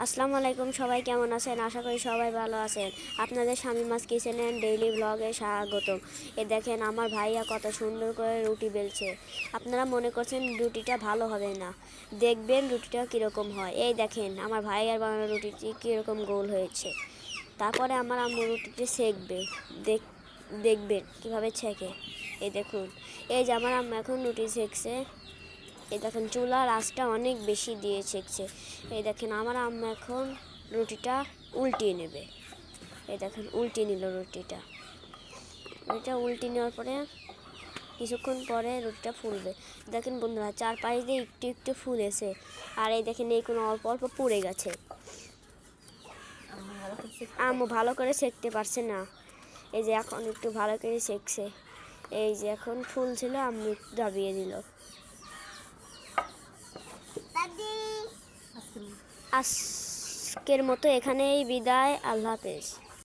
আসসালামু আলাইকুম, সবাই কেমন আছেন? আশা করি সবাই ভালো আছেন। আপনাদের শামিমাস কিচেন অ্যান্ড ডেইলি ব্লগে স্বাগতম। দেখেন আমার ভাইয়া কত সুন্দর করে রুটি বেলছে। আপনারা মনে করছেন রুটিটা ভালো হবে না, দেখবেন রুটিটা কীরকম হয়। এই দেখেন আমার ভাইয়ার বানানো রুটিটি কীরকম গোল হয়েছে। তারপরে আমার আম্মু রুটিটি সেঁকবে, দেখবেন কীভাবে ছেঁকে। এই দেখুন, এই যে আমার আম্মু এখন রুটি সেঁকছে। এই দেখেন চুলার আঁচটা অনেক বেশি দিয়ে ছেঁকছে। এই দেখেন আমার আম্মা এখন রুটিটা উল্টিয়ে নেবে। এই দেখেন উল্টিয়ে নিল রুটিটা উল্টিয়ে নেওয়ার পরে কিছুক্ষণ পরে রুটিটা ফুলবে। দেখেন বন্ধুরা, চারপাশ দিয়ে একটু একটু ফুলেছে। আর এই দেখেন এই কোনো অল্প অল্প পুড়ে গেছে। আম্মু ভালো করে সেঁকতে পারছে না। এই যে এখন একটু ভালো করে সেঁকছে। এই যে এখন ফুল ছিল, আম্মু দাবিয়ে দিল। আজকের মতো এখানেই বিদায়। আল্লাহ হাফেজ।